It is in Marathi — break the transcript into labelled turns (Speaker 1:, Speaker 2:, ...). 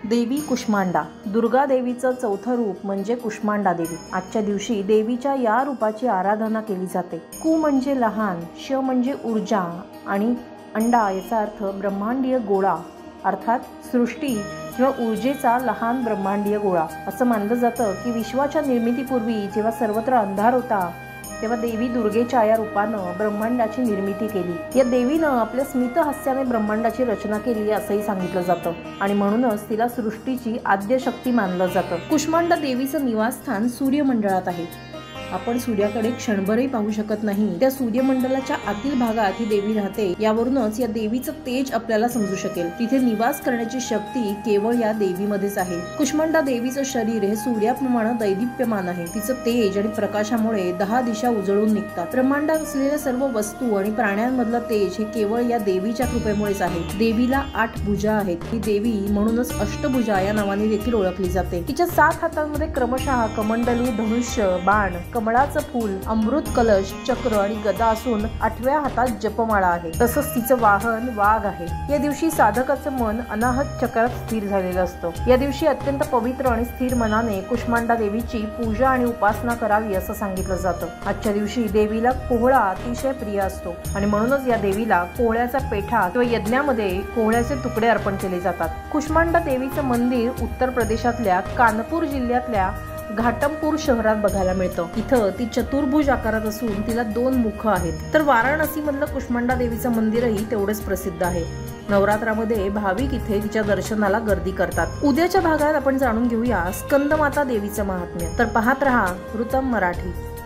Speaker 1: देवी कुष्मांडा दुर्गा देवीचं चौथं रूप म्हणजे कुष्मांडा देवी। आजच्या दिवशी देवीच्या या रूपाची आराधना केली जाते। कु म्हणजे लहान, श म्हणजे ऊर्जा आणि अंडा याचा अर्थ ब्रह्मांडीय गोळा अर्थात सृष्टी किंवा ऊर्जेचा लहान ब्रह्मांडीय गोळा। असं मानलं जातं की विश्वाच्या निर्मितीपूर्वी जेव्हा सर्वत्र अंधार होता तेव्हा देवी दुर्गेच्या या रूपानं ब्रह्मांडाची निर्मिती केली। या देवीनं आपल्या स्मित हास्याने ब्रह्मांडाची रचना केली असंही सांगितलं जातं आणि म्हणूनच तिला सृष्टीची आद्य शक्ती मानलं जातं। कुष्मांडा देवीचं निवासस्थान सूर्यमंडळात आहे। आपण सूर्याकडे क्षणभरही पाहू शकत नाही, त्या सूर्यमंडलाच्या आतील भागात ही देवी राहते। यावरूनच या देवीचं तेज आपल्याला समजू शकेल। तिथे निवास करण्याची शक्ती केवळ या देवीमध्येच आहे। कुष्मांडा देवीचं शरीर हे सूर्याप्रमाणे दैदिप्यमान आहे। तिचं तेज आणि प्रकाशामुळे 10 दिशा उजळून निघतात। ब्रह्मांडात असलेल्या सर्व वस्तू आणि प्राण्यांमधलं तेज हे केवळ या देवीच्या कृपेमुळेच आहे। देवीला 8 भुजा आहेत। ही देवी म्हणूनच अष्टभुजा या नावाने देखील ओळखली जाते। तिच्या 7 हातांमध्ये क्रमशः कमंडलू, धनुष्य, बाण, कमळाचं फूल, अमृत कलश, चक्र आणि गदा असून 8व्या हातात जपमाळा आहे। तसंच तिचं वाहन वाघ आहे। या दिवशी साधकाचं मन अनाहत चक्रात स्थिर झालेलं असतं। या दिवशी अत्यंत पवित्र आणि स्थिर मनाने कुष्मांडा देवीची पूजा आणि उपासना करावी असं सांगितलं जातं। आजच्या दिवशी देवीला कोहळा अतिशय प्रिय असतो आणि म्हणूनच या देवीला कोहळ्याचा पेठा किंवा यज्ञामध्ये कोहळ्याचे तुकडे अर्पण केले जातात। कुष्मांडा देवीचं मंदिर उत्तर प्रदेशातल्या कानपूर जिल्ह्यातल्या घाटमपूर शहरात बघायला मिळतं। इथं ती चतुर्भुज आकारात असून तिला 2 मुख आहेत। तर वाराणसी मधलं कुष्मांडा देवीचं मंदिरही तेवढेच प्रसिद्ध आहे। नवरात्रामध्ये भाविक इथे तिच्या दर्शनाला गर्दी करतात। उद्याच्या भागात आपण जाणून घेऊया स्कंदमाता देवीचं महात्म्य। तर पाहत रहा वृत्तम मराठी।